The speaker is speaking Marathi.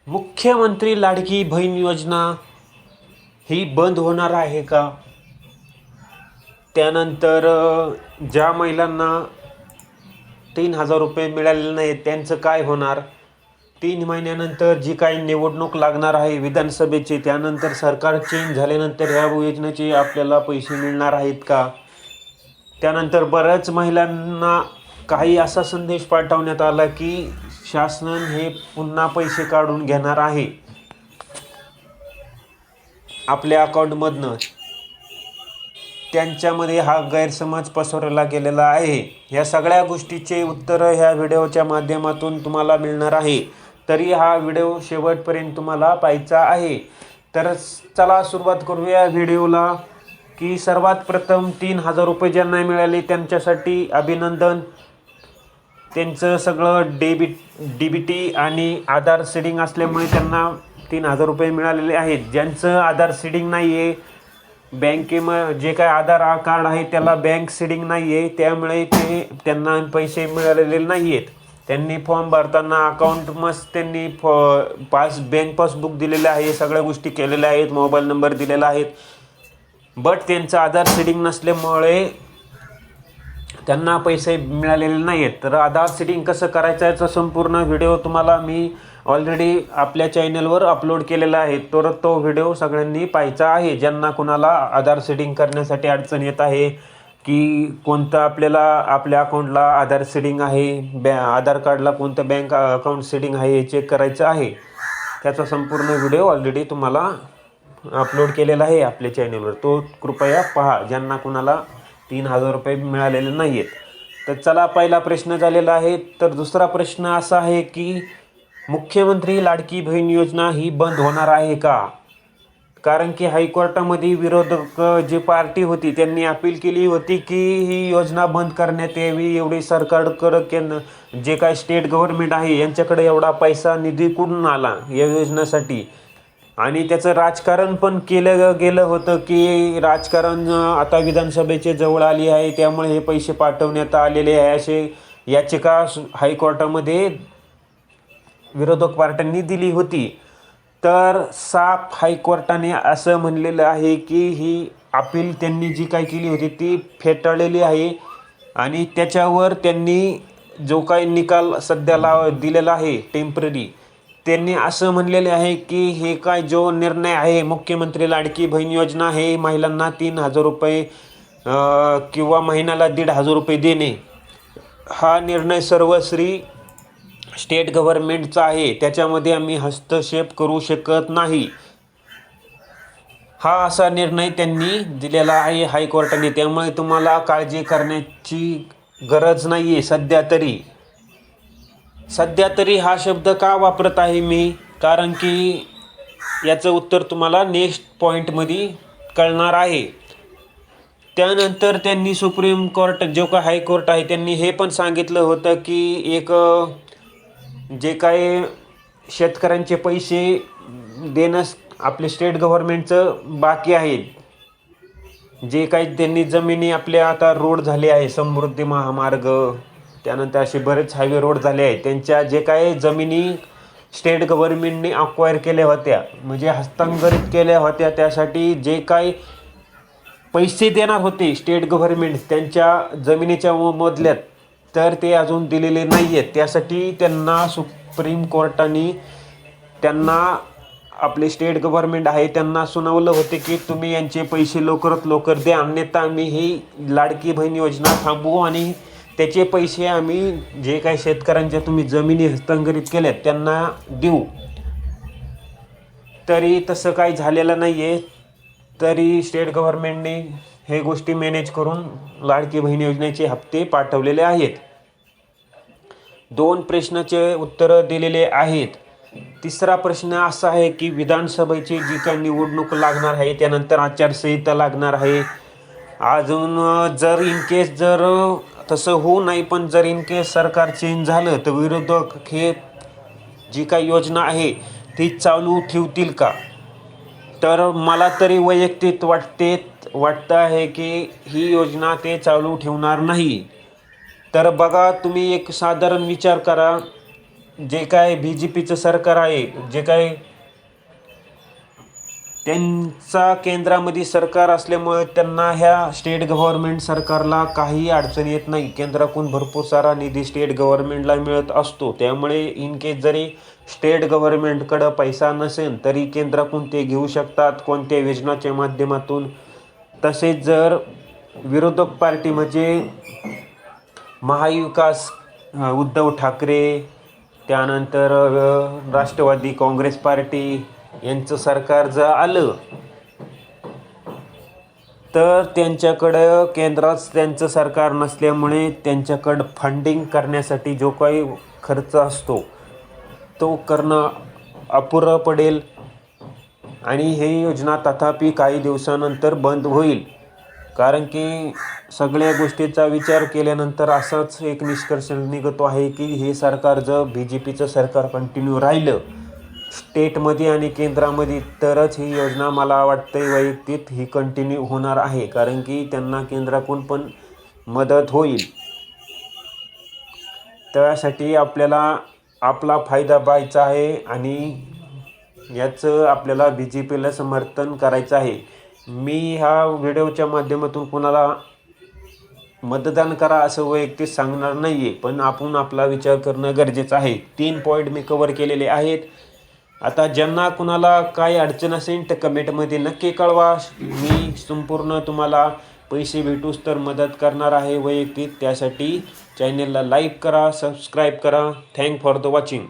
मुख्यमंत्री लाडकी बहीण योजना ही बंद होणार आहे का? त्यानंतर ज्या महिलांना 3,000 रुपये मिळालेले नाहीत त्यांचं काय होणार? 3 महिन्यानंतर जी काही निवडणूक लागणार आहे विधानसभेची, त्यानंतर सरकार चेंज झाल्यानंतर ह्या योजनेचे आपल्याला पैसे मिळणार आहेत का? त्यानंतर बऱ्याच महिलांना काही असा संदेश पाठवण्यात आला की शासन हे पुन्हा पैसे काढून घेणार आहे आपल्या अकाउंटमधनं. त्यांच्यामध्ये हा गैरसमज पसरवला गेलेला आहे. या सगळ्या गोष्टीचे उत्तर ह्या व्हिडिओच्या माध्यमातून तुम्हाला मिळणार आहे. तरी हा व्हिडिओ शेवटपर्यंत तुम्हाला पाहायचा आहे. तर चला सुरुवात करूया व्हिडिओला. की सर्वात प्रथम 3,000 रुपये ज्यांना मिळाले त्यांच्यासाठी अभिनंदन. त्यांचं सगळं डीबीटी आणि आधार सीडिंग असल्यामुळे त्यांना 3,000 रुपये मिळालेले आहेत. ज्यांचं आधार सीडिंग नाही आहे, जे काय आधार कार्ड आहे त्याला बँक सीडिंग नाही आहे, त्यामुळे त्यांना पैसे मिळालेले नाही आहेत. त्यांनी फॉर्म भरताना अकाउंट मस्त त्यांनी बँक पासबुक दिलेलं आहे, सगळ्या गोष्टी केलेल्या आहेत, मोबाईल नंबर दिलेला आहे. बट त्यांचं आधार सीडिंग नसल्यामुळे त्यांना पैसे मिळालेले नाही आहेत. तर आधार सीडिंग कसं करायचं याचा संपूर्ण व्हिडिओ तुम्हाला मी ऑलरेडी आपल्या चॅनलवर अपलोड केलेला आहे. तर तो व्हिडिओ सगळ्यांनी पाहायचा आहे. ज्यांना कोणाला आधार सीडिंग करण्यासाठी अडचण येत आहे की कोणतं आपल्या अकाउंटला आधार सीडिंग आहे, आधार कार्डला कोणतं बँक अकाउंट सीडिंग आहे हे चेक करायचं आहे, त्याचा संपूर्ण व्हिडिओ ऑलरेडी तुम्हाला अपलोड केलेला आहे आपल्या चॅनलवर. तो कृपया पहा ज्यांना कोणाला 3,000 रुपये मिळालेले नाही आहेत. तर चला, पहिला प्रश्न झालेला आहे. तर दुसरा प्रश्न असा आहे की मुख्यमंत्री लाडकी बहीण योजना ही बंद होणार आहे का? कारण की हायकोर्टामध्ये विरोधक जी पार्टी होती त्यांनी अपील केली होती की ही योजना बंद करण्यात यावी. एवढी सरकारकडं जे काय स्टेट गव्हर्नमेंट आहे यांच्याकडे एवढा पैसा निधी कुठून आला या योजनेसाठी? आणि त्याचं राजकारण पण केलं गेलं होतं की राजकारण आता विधानसभेचे जवळ आली आहे त्यामुळे हे पैसे पाठवण्यात आलेले आहे, असे याचिका हायकोर्टामध्ये विरोधक पार्ट्यांनी दिली होती. तर साफ हायकोर्टाने असं म्हणलेलं आहे की ही अपील त्यांनी जी काय केली होती ती फेटाळलेली आहे आणि त्याच्यावर त्यांनी जो काही निकाल सध्याला दिलेला आहे टेम्पररी, त्यांनी असं म्हणलेले आहे की हे काय जो निर्णय आहे मुख्यमंत्री लाडकी बहीण योजना हे महिलांना 3,000 रुपये किंवा महिन्याला 1,500 रुपये देणे, हा निर्णय सर्वश्री स्टेट गव्हर्नमेंटचा आहे, त्याच्यामध्ये आम्ही हस्तक्षेप करू शकत नाही, हा असा निर्णय त्यांनी दिलेला आहे हायकोर्टाने. त्यामुळे तुम्हाला काळजी करण्याची गरज नाही आहे सध्या तरी हा शब्द का वापरत आहे मी? कारण की याचं उत्तर तुम्हाला नेक्स्ट पॉईंटमध्ये कळणार आहे. त्यानंतर त्यांनी सुप्रीम कोर्ट जो का हायकोर्ट आहे त्यांनी हे पण सांगितलं होतं की जे काय शेतकऱ्यांचे पैसे देणं आपले स्टेट गव्हर्नमेंटचं बाकी आहे, जे काही त्यांनी जमिनी आपल्या आता रोड झाले आहे, समृद्धी महामार्ग, त्यानंतर असे बरेच हायवे रोड झाले आहेत, त्यांच्या जे काही जमिनी स्टेट गव्हर्नमेंटने अक्वायर केल्या होत्या म्हणजे हस्तांतरित केल्या होत्या, त्यासाठी जे काही पैसे देणार होते स्टेट गव्हर्नमेंट त्यांच्या जमिनीच्या मोबदल्यात, तर ते अजून दिलेले नाही आहेत. त्यासाठी त्यांना सुप्रीम कोर्टाने आपले स्टेट गव्हर्नमेंट आहे त्यांना सुनावलं होते की तुम्ही यांचे पैसे लवकरात लवकर द्या, अन्यथा आम्ही ही लाडकी बहीण योजना थांबवू आणि त्याचे पैसे आम्ही जे काही शेतकऱ्यांच्या तुम्ही जमिनी हस्तांतरित केल्यात त्यांना देऊ. तरी तसं काही झालेलं नाही आहे. तरी स्टेट गव्हर्नमेंटने हे गोष्टी मॅनेज करून लाडकी बहीण योजनेचे हप्ते पाठवलेले आहेत. 2 प्रश्नाचे उत्तरं दिलेले आहेत. तिसरा प्रश्न असा आहे की विधानसभेची जी काही निवडणूक लागणार आहे त्यानंतर आचारसंहिता लागणार आहे. अजून जर तसं होऊ नाही, पण जर इन केस सरकार चेंज झालं तर विरोधक हे जी काही योजना आहे ती चालू ठेवतील का? तर मला तरी वैयक्तिक वाटतं आहे की ही योजना ते चालू ठेवणार नाही. तर बघा, तुम्ही एक साधारण विचार करा जे काय BJPचं सरकार आहे, जे काय त्यांचा केंद्रामध्ये सरकार असल्यामुळे त्यांना ह्या स्टेट गव्हर्नमेंट सरकारला काही अडचण येत नाही. केंद्राकडून भरपूर सारा निधी स्टेट गव्हर्नमेंटला मिळत असतो. त्यामुळे इन केस जरी स्टेट गव्हर्नमेंटकडं पैसा नसेल तरी केंद्राकडून ते घेऊ शकतात कोणत्या योजनाच्या माध्यमातून. तसेच जर विरोधक पार्टी म्हणजे महाविकास उद्धव ठाकरे, त्यानंतर राष्ट्रवादी काँग्रेस पार्टी यांचं सरकार जर आलं तर त्यांच्याकडं केंद्रात त्यांचं सरकार नसल्यामुळे त्यांच्याकडं फंडिंग करण्यासाठी जो काही खर्च असतो तो करणं अपुरं पडेल आणि ही योजना तथापि काही दिवसानंतर बंद होईल. कारण की सगळ्या गोष्टीचा विचार केल्यानंतर असाच एक निष्कर्ष निघतो आहे की हे सरकार जर BJPचं सरकार कंटिन्यू राहिलं स्टेटमध्ये आणि केंद्रामध्ये तरच ही योजना मला वाटतंय वैयक्तिक ही कंटिन्यू होणार आहे. कारण की त्यांना केंद्राकडून पण मदत होईल. त्यासाठी आपल्याला आपला फायदा पाहायचा आहे आणि याचं आपल्याला BJPला समर्थन करायचं आहे. मी ह्या व्हिडिओच्या माध्यमातून कोणाला मतदान करा असं वैयक्तिक सांगणार नाही आहे, पण आपण आपला विचार करणं गरजेचं आहे. 3 पॉईंट मी कव्हर केलेले आहेत. आता ज्यांना कुणाला काय अडचण असेल तर कमेंटमध्ये नक्की कळवा. मी संपूर्ण तुम्हाला पैसे भेटूस तर मदत करणार आहे वैयक्तिक. त्यासाठी चॅनलला लाईक करा, सबस्क्राईब करा. Thank for the watching.